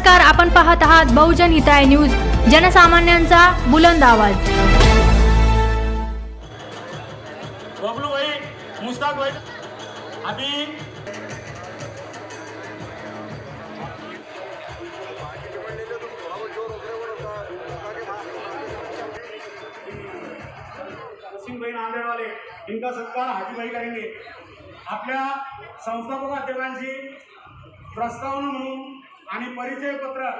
नमस्कार, आपण पाहत आहात बहुजन हिताय न्यूज, जनसामान्यांचा बुलंद आवाज। बबलू भाई, मुस्ताक भाई, अभी सिंह भाई नांदेड़ वाले, इनका सत्कार हाजी भाई करेंगे। आपल्या संस्थापक अध्यक्षांची प्रस्तावना म्हणून आणि परिचय पत्र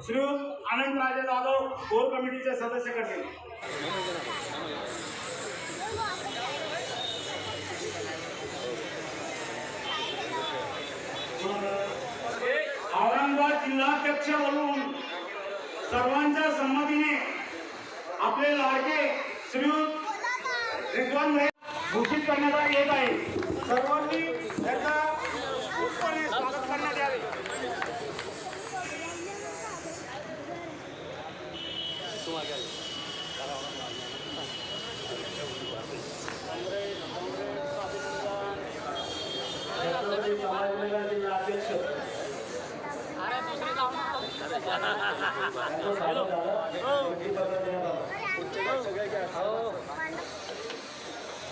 श्री आनंद राजे जाधव कोर कमिटीचे सदस्य करतील। औरंगाबाद जिल्हाध्यक्ष म्हणून सर्वांच्या संमतीने आपले लाडके श्री रिजवान भाई घोषित करण्यात येत आहे। सर्वांनी त्याचा उत्स्फूर्तपणे स्वागत करण्यात यावे।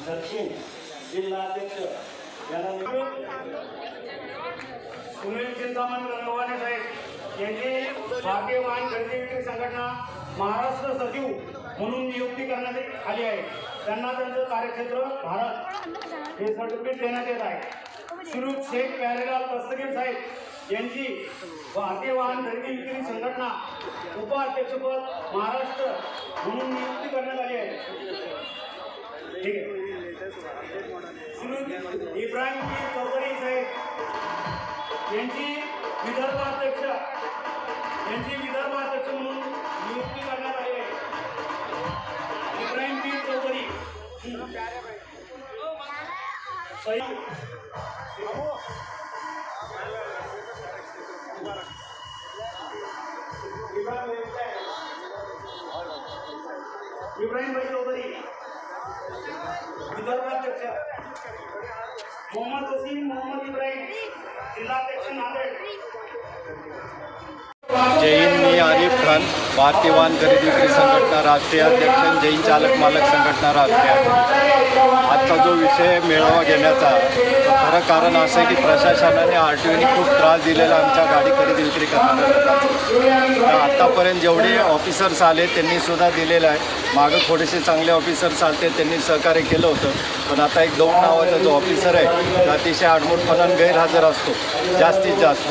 दक्षिण जिल्हाध्यक्ष सुनील चिंतामण गंगवाने साहेब यांची भारतीय वाहन खरेदी विक्री संघटना महाराष्ट्र सचिव म्हणून नियुक्ती करण्यात आली आहे। त्यांना त्यांचं कार्यक्षेत्र भारत हे सर्टिफिकेट देण्यात येत आहे। श्री शेख प्यारेलाल दस्तगीर साहेब यांची भारतीय वाहन खरेदी विक्री संघटना उपाध्यक्षपद महाराष्ट्र म्हणून नियुक्ती करण्यात आली आहे। ठीक आहे। श्री इब्राहिम पी चौधरी साहेब यांची विदर्भाध्यक्ष म्हणून नियुक्ती करण्यात आली आहे। इब्राहिम पी चौधरी इब्राहिम भाई चौधरी विदर्भाध्यक्ष, मोहम्मद वसीम मोहम्मद इब्राहिम जिल्हाध्यक्ष नांदेड। जय हिंद, मी आरिफ खान, भारतीय वाहन खरेदी विक्री संघटना राष्ट्रीय अध्यक्ष, जैन चालक मालक संघटना राष्ट्रीय अध्यक्ष। आजचा जो विषय मेळावा घेण्याचा खरं कारण असं आहे की प्रशासनाने RTOने खूप त्रास दिलेला आमच्या गाडी खरेदी विक्री करणाऱ्या लोकांना। आत्तापर्यंत जेवढे ऑफिसर्स आले त्यांनी सुद्धा दिलेलं आहे। मागं थोडेसे चांगले ऑफिसर्स आले त्यांनी सहकार्य केलं होतं, पण आता एक दौड नावाचा जो ऑफिसर आहे तो अतिशय आडमुठपणाने गैरहजर असतो जास्तीत जास्त।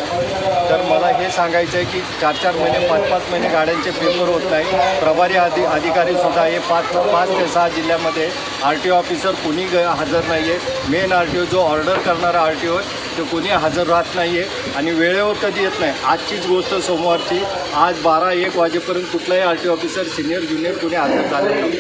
तर मला हे सांगायचं आहे की 4-4 महिने 5-5 महिने गाड्यांचे पेपर होत नाही। प्रभारी अधिकारीसुद्धा हे 5 ते 6 जिल्ह्यामध्ये RTO ऑफिसर कुणी हजर नाही आहे। मेन RTO जो ऑर्डर करणारा RTO आहे तो कुणी हजर राहत नाही आहे आणि वेळेवर कधी येत नाही। आजचीच गोष्ट सोमवारची, आज 12-1 वाजेपर्यंत कुठलाही RTO ऑफिसर सिनियर ज्युनियर कुणी हजर झाले नव्हते।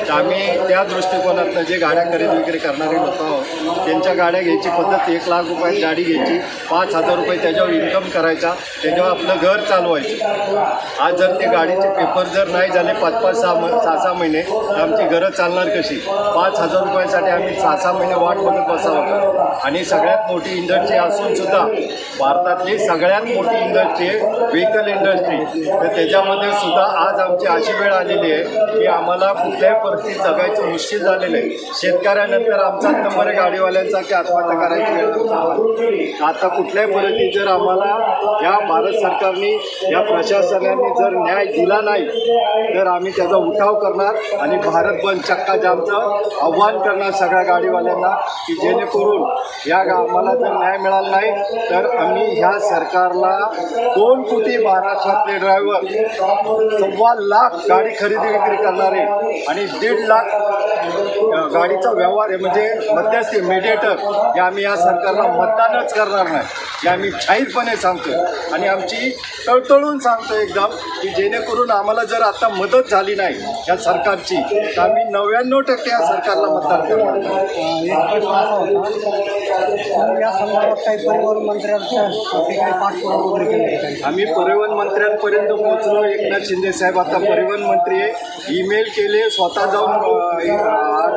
तर आम्ही त्या दृष्टिकोनातनं जे गाड्या खरेदी विक्री करणारे लोक आहोत त्यांच्या गाड्या घ्यायची पद्धत 1 लाख रुपयात गाडी घ्यायची, 5,000 रुपये त्याच्यावर इन्कम करायचा, त्याच्यावर आपलं घर चालवायचं। आज जर ते गाडीचे पेपर जर नाही झाले 5-6 महिने तर आमची घरं चालणार कशी? 5,000 रुपयासाठी आम्ही 6 महिने वाट बघत बसावं। आणि सगळ्यात मोठी इंडस्ट्री असून सुद्धा भारतातली सगळ्यात मोठी इंडस्ट्री आहे व्हेकल इंडस्ट्री, तर त्याच्यामध्ये सुद्धा आज आमची अशी वेळ आलेली आहे की आम्हाला कुठल्याही परिस्थितीत जगायचं मुश्किल झालेलं आहे। शेतकऱ्यानंतर आमचाच नंबर आहे गाडीवाल्यांचा की आत्महत्या करायची वेळ। आता कुठल्याही परिस्थितीत जर आम्हाला या भारत सरकारने या प्रशासनाने जर न्याय दिला नाही तर आम्ही त्याचा उठाव करणार आणि भारत बंद चक्का जामचं आव्हान करणार सगळ्या गाडीवाल्यांना की जेणेकरून आम्हाला जर न्याय मिळाला नाही तर आम्ही ह्या सरकारला 2 कोटी महाराष्ट्रातले ड्रायव्हर 1.25 लाख गाडी खरेदी विक्री करणारे आणि 1.5 लाख गाडीचा व्यवहार आहे म्हणजे मध्यस्थी मेडिएटर हे आम्ही या सरकारला मतदानच करणार नाही हे आम्ही जाहीरपणे सांगतो। आणि आमची तळतळून सांगतो एकदम की जेणेकरून आम्हाला जर आता मदत झाली नाही या सरकारची तर आम्ही 99% या सरकारला मतदान करणार। या संदर्भात काही परिवहन मंत्र्यांच्या पाठपुरावा वगैरे केला? आम्ही परिवहन मंत्र्यांपर्यंत पोहोचलो। एकनाथ शिंदे साहेब आता परिवहन मंत्री आहे, ईमेल केले, स्वतः जाऊन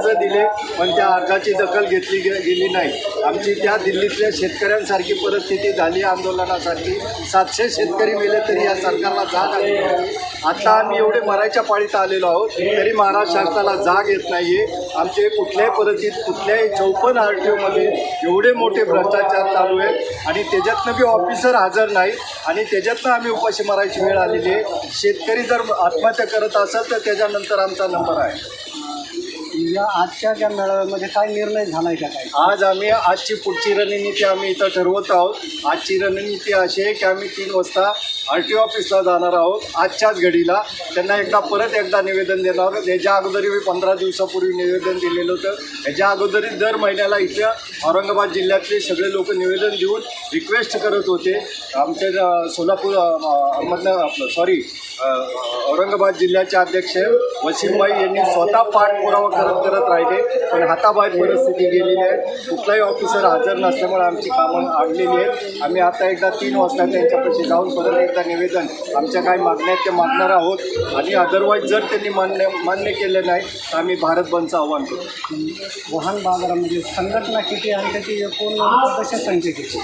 अर्ज दिले, पण त्या अर्जाची दखल घेतली गेली नाही. आमची त्या दिल्लीतल्या शेतकऱ्यांसारखी परिस्थिती झाली, आंदोलनासारखी 700 शेतकरी मेले तरी या सरकारला जाग आली नाही. आता आम्ही एवढे मरायच्या पाळीत आलेलो आहोत तरी महाराष्ट्र शासनाला जाग येत नाही आहे. आमचे कुठल्याही परिस्थितीत कुठल्याही 54 RTOमध्ये एवढे मोठे भ्रष्टाचार चालू आहेत आणि त्याच्यातनं बी ऑफिसर हजर नाही आणि त्याच्यातनं आम्ही उपाशी मारायची वेळ आलेली आहे. शेतकरी जर आत्महत्या करत असेल तर त्याच्यानंतर आमचा नंबर आहे. या आजच्या त्या मेळाव्यामध्ये काय निर्णय झाला आहे का काय? आज आम्ही आजची पुढची रणनीती आम्ही इथं ठरवत आहोत. आजची रणनीती अशी आहे की आम्ही 3 वाजता RTO ऑफिसला जाणार आहोत. आजच्याच घडीला त्यांना परत एकदा निवेदन देणार आहोत. याच्या अगोदरी मी 15 दिवसापूर्वी निवेदन दिलेलं होतं. याच्या अगोदरी दर महिन्याला इथल्या औरंगाबाद जिल्ह्यातले सगळे लोक निवेदन देऊन रिक्वेस्ट करत होते. आमचे सोलापूर औरंगाबाद जिल्ह्याचे अध्यक्ष वसीमबाई यांनी स्वतः पाठपुरावा करत राहिले, पण हाताबाहेर परिस्थिती गेलेली आहे. कुठलाही ऑफिसर हजर नसल्यामुळे आमची कामं अडलेली आहेत. आम्ही आता एकदा 3 वाजता त्यांच्यापाशी जाऊन परत एकदा निवेदन आमच्या काय मागण्या आहेत ते मागणार आहोत आणि अदरवाईज जर त्यांनी मान्य केलं नाही तर आम्ही भारत बंदचं आव्हान करू. वाहन बाजारामध्ये संघटना किती आणि त्याची एकूण सदस्य संख्या किती?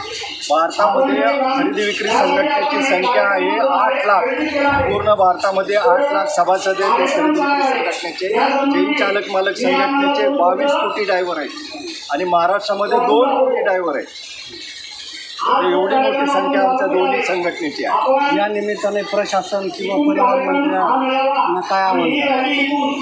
भारतामध्ये खरेदी विक्री संघटनेची संख्या आहे 8 लाख. पूर्ण भारतामध्ये 8 लाख सभासद आहेत. ते खरेदी विक्री संघटनेचे जैन चालक मालक संघटनेचे 22 कोटी ड्रायव्हर आहेत आणि महाराष्ट्रामध्ये 2 कोटी ड्रायव्हर आहेत. एवढी मोठी संख्या आमच्या दोन्ही संघटनेची आहे. या निमित्ताने प्रशासन किंवा परिवहन मंत्र्यांना काय आव्हान कराल?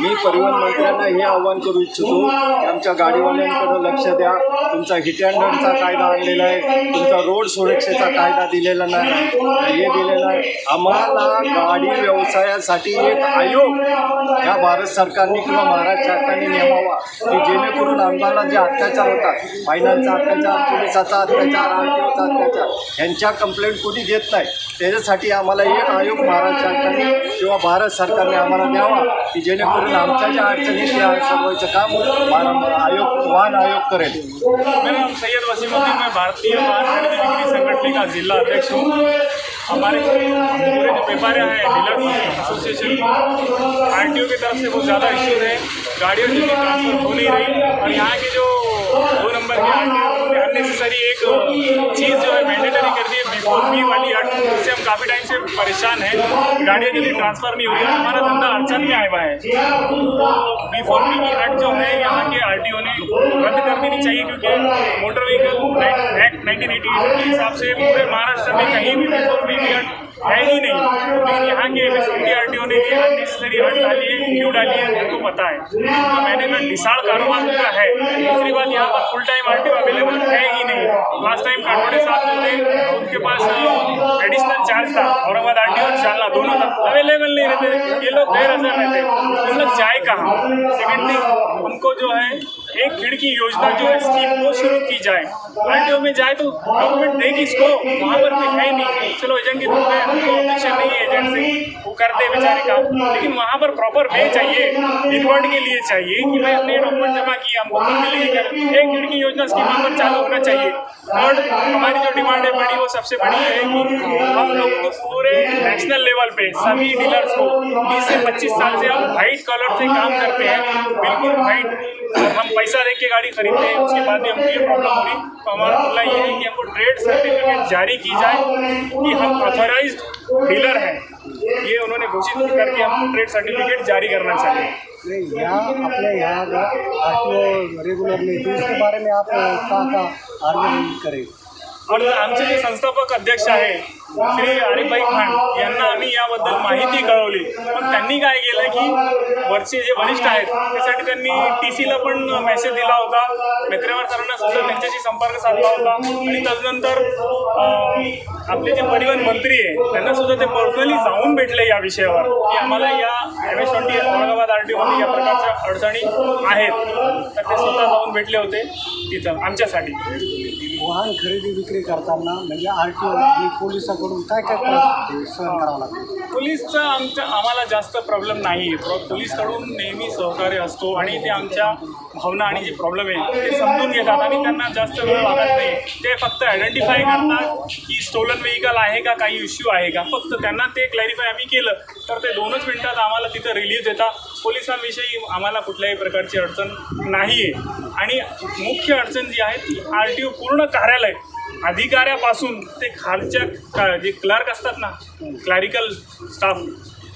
मी परिवहन मंत्र्यांना हे आव्हान करू इच्छितो की आमच्या गाडीवाल्यांकडे लक्ष द्या. तुमचा हिट अँड रनचा कायदा आणलेला आहे, तुमचा रोड सुरक्षेचा कायदा दिलेला नाही, हे दिलेलं आहे. आम्हाला गाडी व्यवसायासाठी एक आयोग या भारत सरकारने किंवा महाराष्ट्र सरकारने नेमावा की जेणेकरून आम्हाला जे अत्याचार होतात, फायनान्सचा अत्याचार, पोलिसाचा अत्याचार, RTOचा अत्याचार, यांच्या कंप्लेंट कोणी घेत नाही. त्याच्यासाठी आम्हाला एक आयोग महाराष्ट्र सरकारने किंवा भारत सरकारने आम्हाला द्यावा की जेणेकरून आमच्या ज्या अडचणी त्या सोडवायचं काम वाहन आयोग करेल. मेरा नाम सैयद वसीमुद्दीन, मैं भारतीय वाहन खरीदी बिक्री संगठन का जिला अध्यक्ष हूँ. हमारे पूरे जो व्यापारी हैं डीलर एसोसिएशन RTO की तरफ से बहुत ज़्यादा इश्यूज है. गाड़ियों जल्दी ट्रांसफर हो नहीं रही और यहाँ के जो 2 नंबर के RTO ने अननेसेसरी एक चीज़ जो है मैंडेटरी कर दी है, बिफोर मी वाली अट, जिससे हम काफ़ी टाइम से परेशान हैं. गाड़ियाँ जल्दी ट्रांसफ़र नहीं हो रही है, हमारा धंधा अड़चन में आया हुआ है. बिफोर मी की अट जो है यहाँ के RTO ने रद्द कर देनी चाहिए, क्योंकि मोटर व्हीकल एक्ट 1988 के हिसाब से पूरे महाराष्ट्र में कहीं भी बिफोर मी की अट है ही नहीं. लेकिन यहाँ के RTO ने ये अननेसेसरी अट डाली है. क्यों डाली है उनको पता है. तो मैनेजमेंट डिसाइड कारोबार उनका है. दूसरी बात, यहाँ पर फुल टाइम RTO अवेलेबल है ही नहीं. लास्ट टाइम काटोड़े साहब जो थे उनके पास एडिशनल चार्ज था, औरंगाबाद RTO और जालना दोनों था, अवेलेबल नहीं रहते. ये लोग गैरहाजिर रहते, उन लोग जाए कहाँ? सेकेंड थिंग, उनको जो है एक खिड़की योजना जो है स्कीम वो शुरू की जाए. RTO में जाए तो गवर्नमेंट देगी इसको, वहाँ पर भी है नहीं. चलो एजेंट के रूप में उनको ऑब्जेक्शन नहीं है, एजेंट से वो करते बेचारे काम, लेकिन वहाँ पर प्रॉपर वे चाहिए. इन्वर्ट के लिए चाहिए कि भाई अपने डॉक्यूमेंट जमा किए, हमको मिलेगी. एक खिड़की योजना स्कीम वहाँ पर चालू होना चाहिए. थर्ड, हमारी जो डिमांड है बड़ी, वो सबसे बड़ी है कि हम लोगों को पूरे नेशनल लेवल पे सभी डीलर्स को 20 से 25 साल से हम वाइट कलर से काम करते हैं, बिल्कुल वाइट. हम पैसा दे के गाड़ी खरीदते हैं, उसके बाद भी हमको ये प्रॉब्लम हो रही. तो हमारा मुद्दा ये है कि हमको ट्रेड सर्टिफिकेट जारी की जाए कि हम ऑथराइज्ड डीलर हैं. ये उन्होंने घोषित करके हमको ट्रेड सर्टिफिकेट जारी करना चाहिए. नहीं, यहाँ अपने यहाँ RTO रेगुलर नहीं, तो इसके बारे में आप का आर्ग्यूमेंट करें. और आमचे जे संस्थापक अध्यक्ष आहे श्री आरिफभाई खान यांना आम्ही याबद्दल माहिती कळवली, पण त्यांनी काय केलं की वरचे जे वरिष्ठ आहेत त्यासाठी त्यांनी TCला पण मेसेज दिला होता, मेत्रेवार सरांना सुद्धा त्यांच्याशी संपर्क साधला होता आणि त्यानंतर आपले जे परिवहन मंत्री आहे त्यांना सुद्धा ते पर्सनली जाऊन भेटले या विषयावर की आम्हाला या MS-20 औरंगाबाद RTOमध्ये या प्रकारच्या अडचणी आहेत. तर ते स्वतः जाऊन भेटले होते तिथं आमच्यासाठी. वाहन खरेदी विक्री करताना म्हणजे RTO आणि पोलिसांकडून काय काय त्रास सहन करावा लागतो? पोलीसचा आम्हाला जास्त प्रॉब्लेम नाही आहे. पोलीसकडून नेहमी सहकार्य असतो आणि ते आमच्या भावना आणि जे प्रॉब्लेम आहे ते समजून घेतात आणि त्यांना जास्त वेळ लागत नाही. ते फक्त आयडेंटिफाय करतात की स्टोलन व्हेकल आहे का, काही इश्यू आहे का, फक्त त्यांना ते क्लॅरिफाय आम्ही केलं तर ते 2च मिनिटात आम्हाला तिथं रिलीज देतात. पोलिसांविषयी आम्हाला कुठल्याही प्रकारची अडचण नाही आहे. आणि मुख्य अडचण जी आहे ती RTO पूर्ण कार्यालय अधिकाऱ्यापासून ते खालच्या जे क्लर्क असतात ना, क्लॅरिकल स्टाफ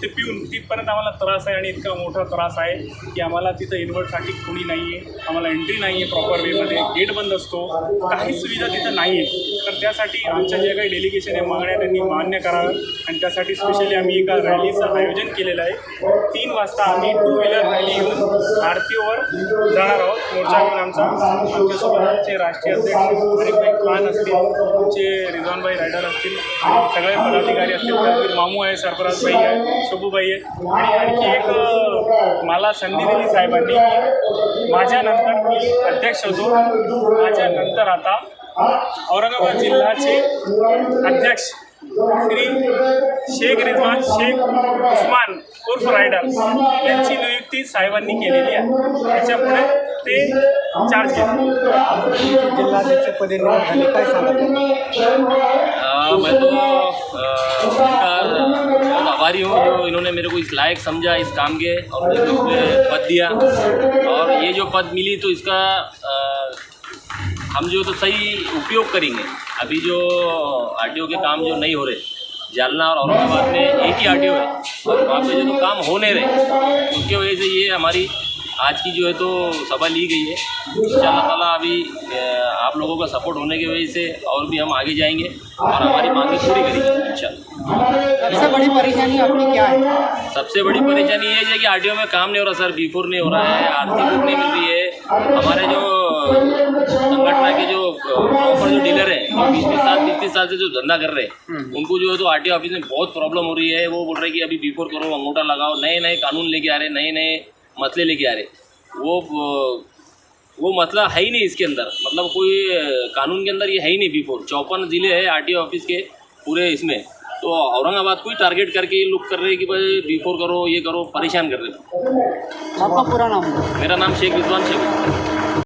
ते पिऊन तिथपर्यंत आम्हाला त्रास आहे. आणि इतका मोठा त्रास आहे की आम्हाला तिथं इन्व्हर्टसाठी कोणी नाही आहे, आम्हाला एंट्री नाही आहे प्रॉपर वेमध्ये, गेट बंद असतो, काहीच सुविधा तिथं नाही आहे. तर त्यासाठी आमच्या जे काही डेलिगेशन आहे मागण्या त्यांनी मान्य कराव्या. आणि त्यासाठी स्पेशली आम्ही एका रॅलीचं आयोजन केलेलं आहे. 3 वाजता आम्ही 2 व्हीलर रॅली घेऊन RTOवर जाणार आहोत. मोर्चा घेऊन आमच्यासोबत आमचे राष्ट्रीय अध्यक्ष हरीफभाई खान असतील, आमचे रिझवानभाई रायडर असतील, सगळे पदाधिकारी असतील, त्यातील मामू आहे, सरफराजभाई आहे, शोभूबाई आहे. आणि आणखी एक मला संधी दिली साहेबांनी की माझ्यानंतर मी अध्यक्ष होतो, माझ्यानंतर आता औरंगाबाद जिल्ह्याचे अध्यक्ष श्री शेख रिजवान शेख उस्मान उर्फ रायडर यांची नियुक्ती साहेबांनी केलेली आहे. त्याच्यापुढे ते चार्ज घेतात. जिल्हाध्यक्षपदी निवड झाली, काय सांगा? मैं तो उनका बहुत आभारी हूँ जो इन्होंने मेरे को इस लायक समझा इस काम के और मुझे इसमें पद दिया। और ये जो पद मिली तो इसका हम जो तो सही उपयोग करेंगे। अभी जो RTO के काम जो नहीं हो रहे, जालना और औरंगाबाद में एक ही RTO है और वहाँ पे जो तो काम हो नहीं रहे, उसकी वजह से ये हमारी आज की जो है तो सभा ली गई है। इंशाअल्लाह ताला अभी आप लोगों का सपोर्ट होने की वजह से और भी हम आगे जाएंगे और हमारी मांगें पूरी करेंगे इंशाअल्लाह। सबसे बड़ी परेशानी आपकी क्या है? सबसे बड़ी परेशानी ये है कि RTO में काम नहीं हो रहा सर, B4 नहीं हो रहा है, RC बुक नहीं मिल रही है। हमारे जो संगठन के जो प्रॉपर जो डीलर हैं, 20-30 साल से जो धंधा कर रहे हैं, उनको जो है तो RTO ऑफिस में बहुत प्रॉब्लम हो रही है। वो बोल रहे हैं कि अभी B4 करो, अंगूठा लगाओ, नए नए कानून लेके आ रहे, नए नए मसले लेके आ रहे। वो मसला है ही नहीं इसके अंदर, मतलब कोई कानून के अंदर ये है ही नहीं। B4 54 ज़िले है RTO ऑफिस के पूरे इसमें, तो औरंगाबाद को ही टारगेट करके ये लोग कर रहे हैं कि भाई B4 करो, ये करो, परेशान कर रहे हैं। आपका पूरा नाम? मेरा नाम शेख रिजवान शेख।